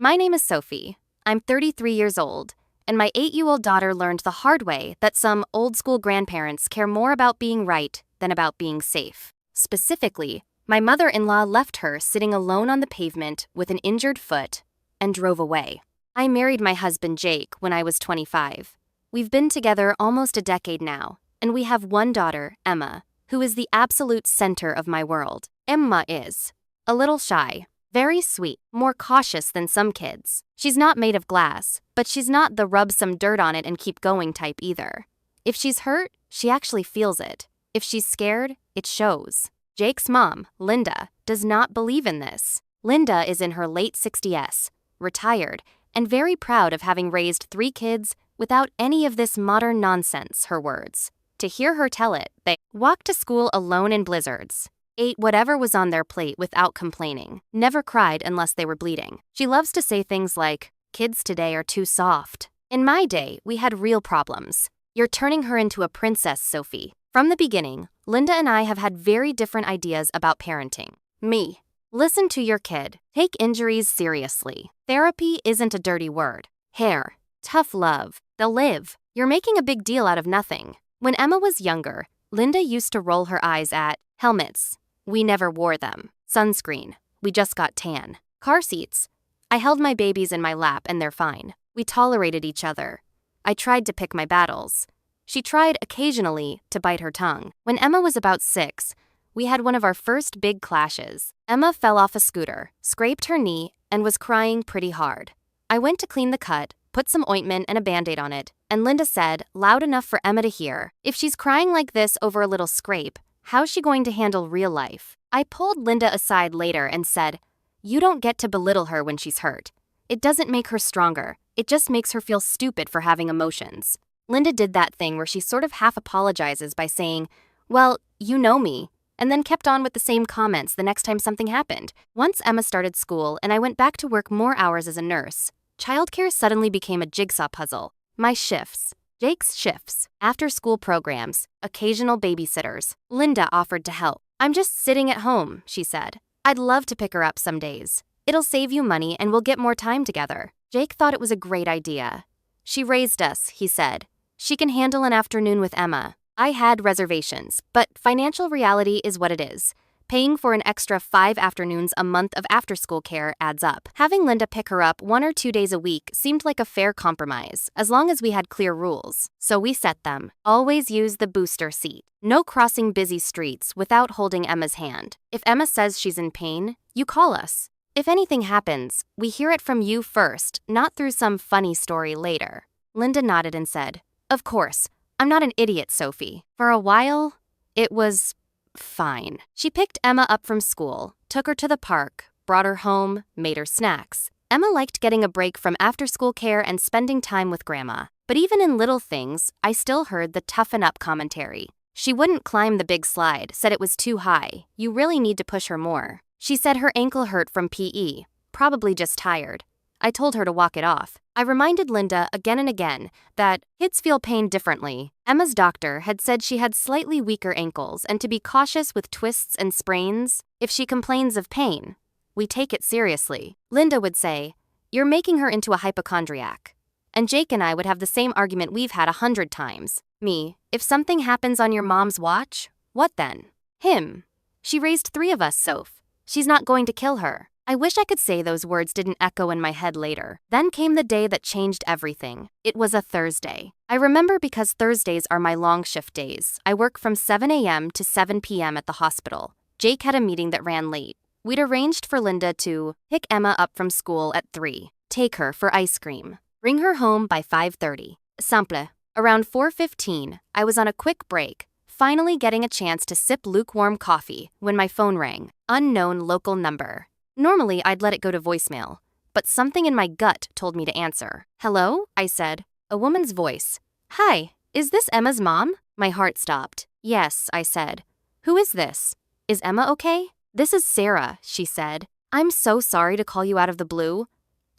My name is Sophie. I'm 33 years old, and my 8-year-old daughter learned the hard way that some old-school grandparents care more about being right than about being safe. Specifically, my mother-in-law left her sitting alone on the pavement with an injured foot and drove away. I married my husband Jake when I was 25. We've been together almost a decade now, and we have one daughter, Emma, who is the absolute center of my world. Emma is a little shy, very sweet, more cautious than some kids. She's not made of glass, but she's not the rub some dirt on it and keep going type either. If she's hurt, she actually feels it. If she's scared, it shows. Jake's mom, Linda, does not believe in this. Linda is in her late 60s, retired, and very proud of having raised 3 kids without any of this modern nonsense, her words. To hear her tell it, they walked to school alone in blizzards, ate whatever was on their plate without complaining, never cried unless they were bleeding. She loves to say things like, "Kids today are too soft." In my day, we had real problems. You're turning her into a princess, Sophie. From the beginning, Linda and I have had very different ideas about parenting. Me. Listen to your kid. Take injuries seriously. Therapy isn't a dirty word. Hair. Tough love. They'll live. You're making a big deal out of nothing. When Emma was younger, Linda used to roll her eyes at helmets. We never wore them. Sunscreen. We just got tan. Car seats. I held my babies in my lap and they're fine. We tolerated each other. I tried to pick my battles. She tried occasionally to bite her tongue. When Emma was about 6, we had one of our first big clashes. Emma fell off a scooter, scraped her knee, and was crying pretty hard. I went to clean the cut, put some ointment and a Band-Aid on it, and Linda said, loud enough for Emma to hear, "If she's crying like this over a little scrape, how's she going to handle real life?" I pulled Linda aside later and said, "You don't get to belittle her when she's hurt. It doesn't make her stronger. It just makes her feel stupid for having emotions." Linda did that thing where she sort of half apologizes by saying, "Well, you know me," and then kept on with the same comments the next time something happened. Once Emma started school and I went back to work more hours as a nurse, childcare suddenly became a jigsaw puzzle. My shifts. Jake's shifts, after-school programs, occasional babysitters. Linda offered to help. "I'm just sitting at home," she said. "I'd love to pick her up some days. It'll save you money and we'll get more time together." Jake thought it was a great idea. "She raised us," he said. "She can handle an afternoon with Emma." I had reservations, but financial reality is what it is. Paying for an extra 5 afternoons a month of after-school care adds up. Having Linda pick her up 1 or 2 days a week seemed like a fair compromise, as long as we had clear rules. So we set them. Always use the booster seat. No crossing busy streets without holding Emma's hand. If Emma says she's in pain, you call us. If anything happens, we hear it from you first, not through some funny story later. Linda nodded and said, "Of course. I'm not an idiot, Sophie." For a while, it was fine. She picked Emma up from school, took her to the park, brought her home, made her snacks. Emma liked getting a break from after-school care and spending time with Grandma. But even in little things, I still heard the toughen up commentary. She wouldn't climb the big slide, said it was too high. You really need to push her more. She said her ankle hurt from PE, probably just tired. I told her to walk it off. I reminded Linda again and again that kids feel pain differently. Emma's doctor had said she had slightly weaker ankles and to be cautious with twists and sprains. If she complains of pain, we take it seriously. Linda would say, "You're making her into a hypochondriac." And Jake and I would have the same argument we've had 100 times. Me, "If something happens on your mom's watch, what then?" Him, "She raised 3 of us, Soph. She's not going to kill her." I wish I could say those words didn't echo in my head later. Then came the day that changed everything. It was a Thursday. I remember because Thursdays are my long shift days. I work from 7 a.m. to 7 p.m. at the hospital. Jake had a meeting that ran late. We'd arranged for Linda to pick Emma up from school at 3, take her for ice cream, bring her home by 5:30. Simple. Around 4:15, I was on a quick break, finally getting a chance to sip lukewarm coffee when my phone rang. Unknown local number. Normally, I'd let it go to voicemail, but something in my gut told me to answer. "Hello?" I said. A woman's voice. "Hi, is this Emma's mom?" My heart stopped. "Yes," I said. "Who is this? Is Emma okay?" "This is Sarah," she said. "I'm so sorry to call you out of the blue.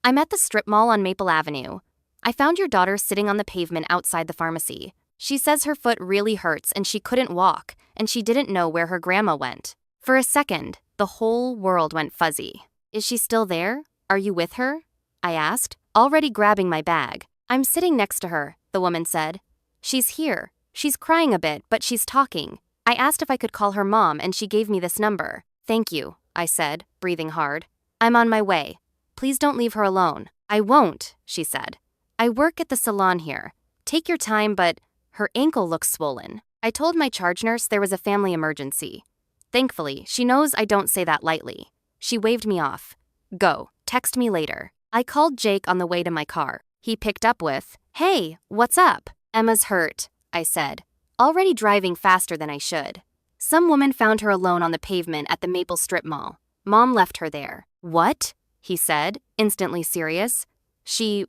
I'm at the strip mall on Maple Avenue. I found your daughter sitting on the pavement outside the pharmacy. She says her foot really hurts and she couldn't walk, and she didn't know where her grandma went." For a second, the whole world went fuzzy. "Is she still there? Are you with her?" I asked, already grabbing my bag. I'm sitting next to her, the woman said. She's here. She's crying a bit, but she's talking. I asked if I could call her mom and she gave me this number. Thank you, I said, breathing hard. I'm on my way. Please don't leave her alone. I won't, she said. I work at the salon here. Take your time, but her ankle looks swollen. I told my charge nurse there was a family emergency. Thankfully, she knows I don't say that lightly. She waved me off. Go, text me later. I called Jake on the way to my car. He picked up with, Hey, what's up? Emma's hurt, I said, already driving faster than I should. Some woman found her alone on the pavement at the Maple Strip Mall. Mom left her there. What? He said, instantly serious.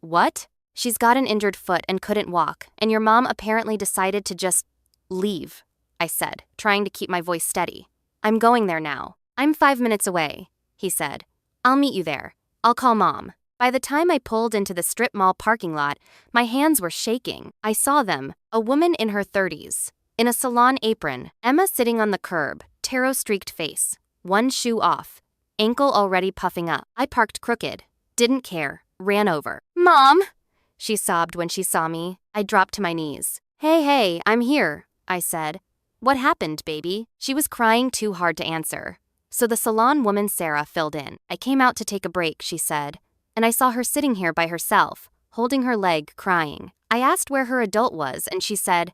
What? She's got an injured foot and couldn't walk, and your mom apparently decided to just leave, I said, trying to keep my voice steady. I'm going there now. I'm 5 minutes away, he said. I'll meet you there. I'll call Mom. By the time I pulled into the strip mall parking lot, my hands were shaking. I saw them, a woman in her 30s, in a salon apron, Emma sitting on the curb, tarot-streaked face, one shoe off, ankle already puffing up. I parked crooked, didn't care, ran over. Mom! She sobbed when she saw me. I dropped to my knees. Hey, I'm here, I said. What happened, baby? She was crying too hard to answer. So the salon woman Sarah filled in. I came out to take a break, she said, and I saw her sitting here by herself, holding her leg, crying. I asked where her adult was, and she said,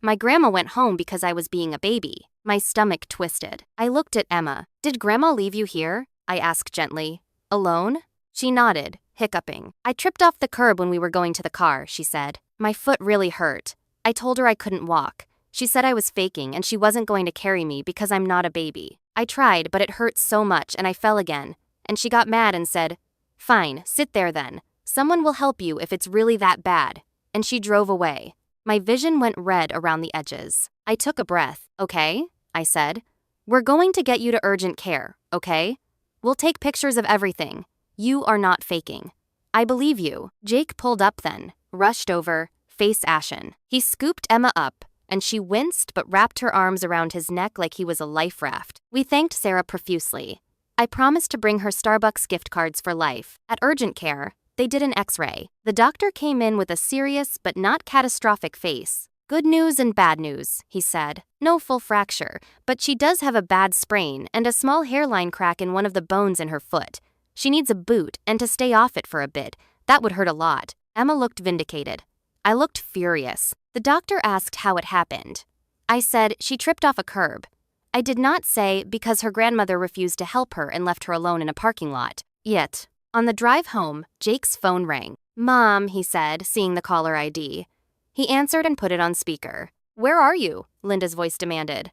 My grandma went home because I was being a baby. My stomach twisted. I looked at Emma. Did Grandma leave you here? I asked gently. Alone? She nodded, hiccuping. I tripped off the curb when we were going to the car, she said. My foot really hurt. I told her I couldn't walk. She said I was faking and she wasn't going to carry me because I'm not a baby. I tried, but it hurt so much and I fell again. And she got mad and said, Fine, sit there then. Someone will help you if it's really that bad. And she drove away. My vision went red around the edges. I took a breath. Okay, I said. We're going to get you to urgent care, okay? We'll take pictures of everything. You are not faking. I believe you. Jake pulled up then, rushed over, face ashen. He scooped Emma up, and she winced but wrapped her arms around his neck like he was a life raft. We thanked Sarah profusely. I promised to bring her Starbucks gift cards for life. At urgent care, they did an x-ray. The doctor came in with a serious but not catastrophic face. Good news and bad news, he said. No full fracture, but she does have a bad sprain and a small hairline crack in one of the bones in her foot. She needs a boot and to stay off it for a bit. That would hurt a lot. Emma looked vindicated. I looked furious. The doctor asked how it happened. I said she tripped off a curb. I did not say because her grandmother refused to help her and left her alone in a parking lot. Yet, on the drive home, Jake's phone rang. Mom, he said, seeing the caller ID. He answered and put it on speaker. Where are you? Linda's voice demanded.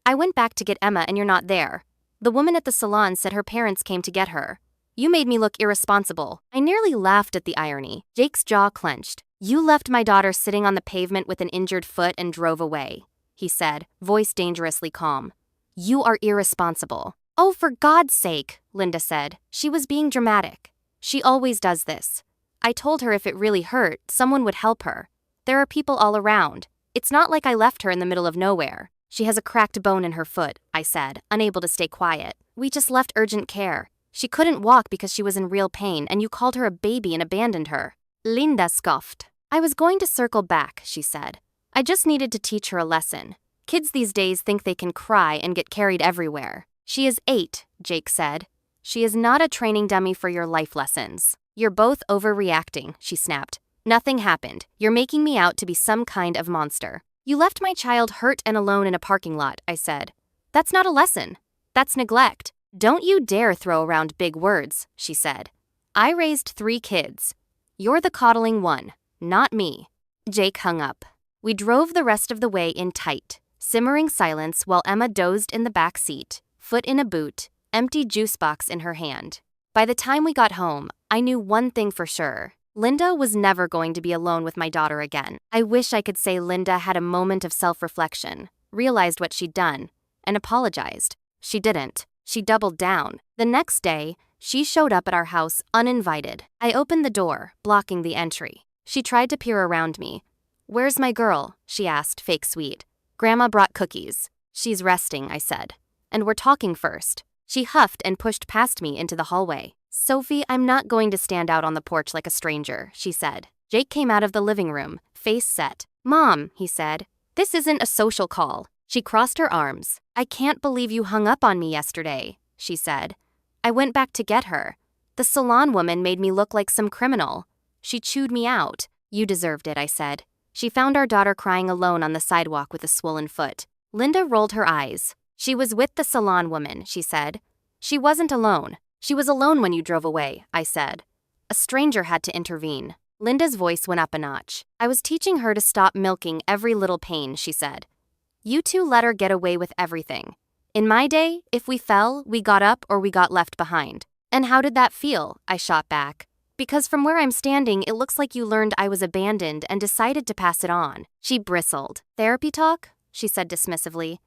I went back to get Emma and you're not there. The woman at the salon said her parents came to get her. You made me look irresponsible. I nearly laughed at the irony. Jake's jaw clenched. You left my daughter sitting on the pavement with an injured foot and drove away, he said, voice dangerously calm. You are irresponsible. Oh, for God's sake, Linda said. She was being dramatic. She always does this. I told her if it really hurt, someone would help her. There are people all around. It's not like I left her in the middle of nowhere. She has a cracked bone in her foot, I said, unable to stay quiet. We just left urgent care. She couldn't walk because she was in real pain, and you called her a baby and abandoned her. Linda scoffed. I was going to circle back, she said. I just needed to teach her a lesson. Kids these days think they can cry and get carried everywhere. She is 8, Jake said. She is not a training dummy for your life lessons. You're both overreacting, she snapped. Nothing happened. You're making me out to be some kind of monster. You left my child hurt and alone in a parking lot, I said. That's not a lesson. That's neglect. Don't you dare throw around big words, she said. I raised 3 kids. You're the coddling one, not me. Jake hung up. We drove the rest of the way in tight, simmering silence while Emma dozed in the back seat, foot in a boot, empty juice box in her hand. By the time we got home, I knew one thing for sure. Linda was never going to be alone with my daughter again. I wish I could say Linda had a moment of self-reflection, realized what she'd done, and apologized. She didn't. She doubled down. The next day, she showed up at our house uninvited. I opened the door, blocking the entry. She tried to peer around me. Where's my girl? She asked, fake sweet. Grandma brought cookies. She's resting, I said. And we're talking first. She huffed and pushed past me into the hallway. Sophie, I'm not going to stand out on the porch like a stranger, she said. Jake came out of the living room, face set. Mom, he said, this isn't a social call. She crossed her arms. I can't believe you hung up on me yesterday, she said. I went back to get her. The salon woman made me look like some criminal. She chewed me out. You deserved it, I said. She found our daughter crying alone on the sidewalk with a swollen foot. Linda rolled her eyes. She was with the salon woman, she said. She wasn't alone. She was alone when you drove away, I said. A stranger had to intervene. Linda's voice went up a notch. I was teaching her to stop milking every little pain, she said. You two let her get away with everything. In my day, if we fell, we got up or we got left behind. And how did that feel? I shot back. Because from where I'm standing, it looks like you learned I was abandoned and decided to pass it on. She bristled. Therapy talk? She said dismissively.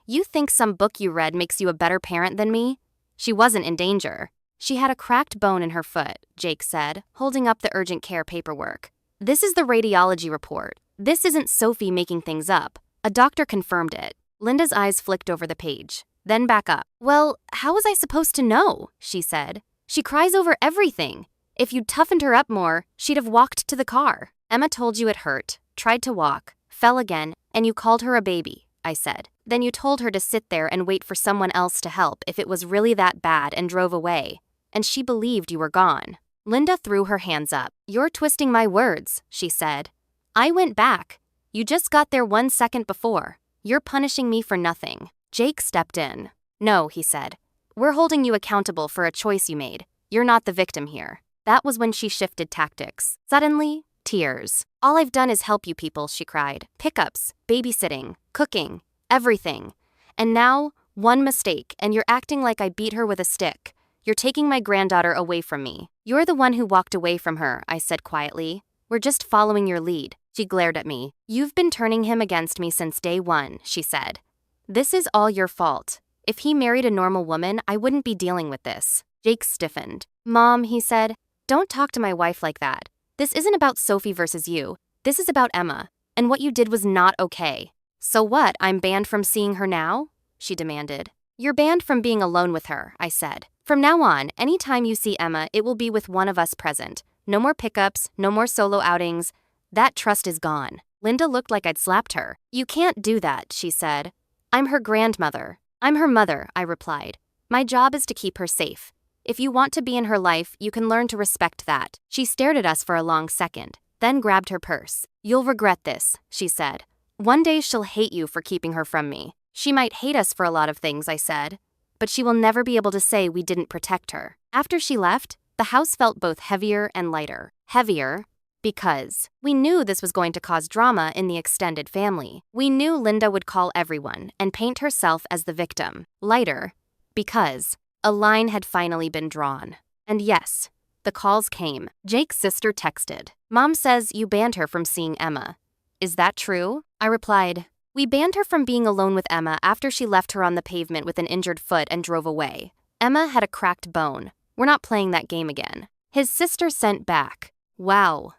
You think some book you read makes you a better parent than me? She wasn't in danger. She had a cracked bone in her foot, Jake said, holding up the urgent care paperwork. This is the radiology report. This isn't Sophie making things up. A doctor confirmed it. Linda's eyes flicked over the page, then back up. Well, how was I supposed to know? She said. She cries over everything. If you'd toughened her up more, she'd have walked to the car. Emma told you it hurt, tried to walk, fell again, and you called her a baby, I said. Then you told her to sit there and wait for someone else to help if it was really that bad and drove away. And she believed you were gone. Linda threw her hands up. You're twisting my words, she said. I went back. You just got there 1 second before. You're punishing me for nothing. Jake stepped in. No, he said. We're holding you accountable for a choice you made. You're not the victim here. That was when she shifted tactics. Suddenly, tears. All I've done is help you people, she cried. Pickups, babysitting, cooking, everything. And now, one mistake, and you're acting like I beat her with a stick. You're taking my granddaughter away from me. You're the one who walked away from her, I said quietly. We're just following your lead. She glared at me. You've been turning him against me since day one, she said. This is all your fault. If he married a normal woman, I wouldn't be dealing with this. Jake stiffened. Mom, he said, don't talk to my wife like that. This isn't about Sophie versus you. This is about Emma. And what you did was not okay. So what, I'm banned from seeing her now? She demanded. You're banned from being alone with her, I said. From now on, anytime you see Emma, it will be with one of us present. No more pickups, no more solo outings. That trust is gone. Linda looked like I'd slapped her. You can't do that, she said. I'm her grandmother. I'm her mother, I replied. My job is to keep her safe. If you want to be in her life, you can learn to respect that. She stared at us for a long second, then grabbed her purse. You'll regret this, she said. One day she'll hate you for keeping her from me. She might hate us for a lot of things, I said. But she will never be able to say we didn't protect her. After she left, the house felt both heavier and lighter. Heavier because we knew this was going to cause drama in the extended family. We knew Linda would call everyone and paint herself as the victim. Lighter because a line had finally been drawn. And yes, the calls came. Jake's sister texted. Mom says you banned her from seeing Emma. Is that true? I replied, we banned her from being alone with Emma after she left her on the pavement with an injured foot and drove away. Emma had a cracked bone. We're not playing that game again. His sister sent back. Wow.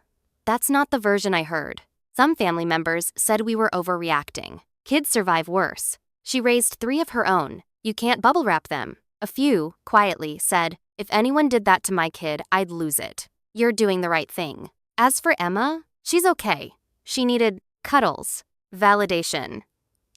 That's not the version I heard. Some family members said we were overreacting. Kids survive worse. She raised 3 of her own. You can't bubble wrap them. A few, quietly, said, if anyone did that to my kid, I'd lose it. You're doing the right thing. As for Emma, she's okay. She needed cuddles, validation.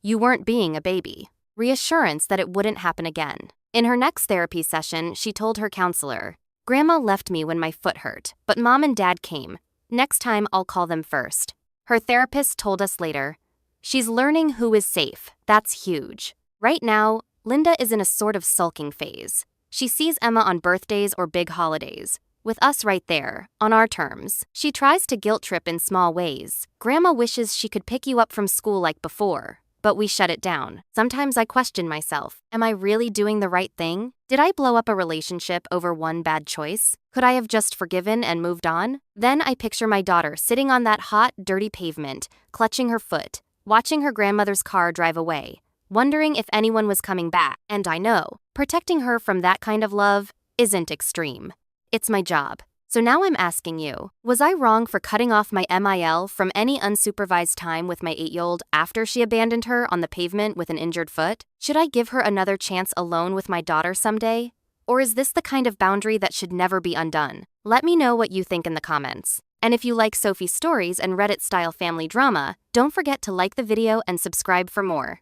You weren't being a baby. Reassurance that it wouldn't happen again. In her next therapy session, she told her counselor, Grandma left me when my foot hurt, but Mom and Dad came. Next time, I'll call them first. Her therapist told us later, she's learning who is safe. That's huge. Right now, Linda is in a sort of sulking phase. She sees Emma on birthdays or big holidays, with us right there, on our terms. She tries to guilt trip in small ways. Grandma wishes she could pick you up from school like before, but we shut it down. Sometimes I question myself. Am I really doing the right thing? Did I blow up a relationship over one bad choice? Could I have just forgiven and moved on? Then I picture my daughter sitting on that hot, dirty pavement, clutching her foot, watching her grandmother's car drive away, wondering if anyone was coming back. And I know, protecting her from that kind of love isn't extreme. It's my job. So now I'm asking you, was I wrong for cutting off my MIL from any unsupervised time with my 8-year-old after she abandoned her on the pavement with an injured foot? Should I give her another chance alone with my daughter someday? Or is this the kind of boundary that should never be undone? Let me know what you think in the comments. And if you like Sophie's stories and Reddit-style family drama, don't forget to like the video and subscribe for more.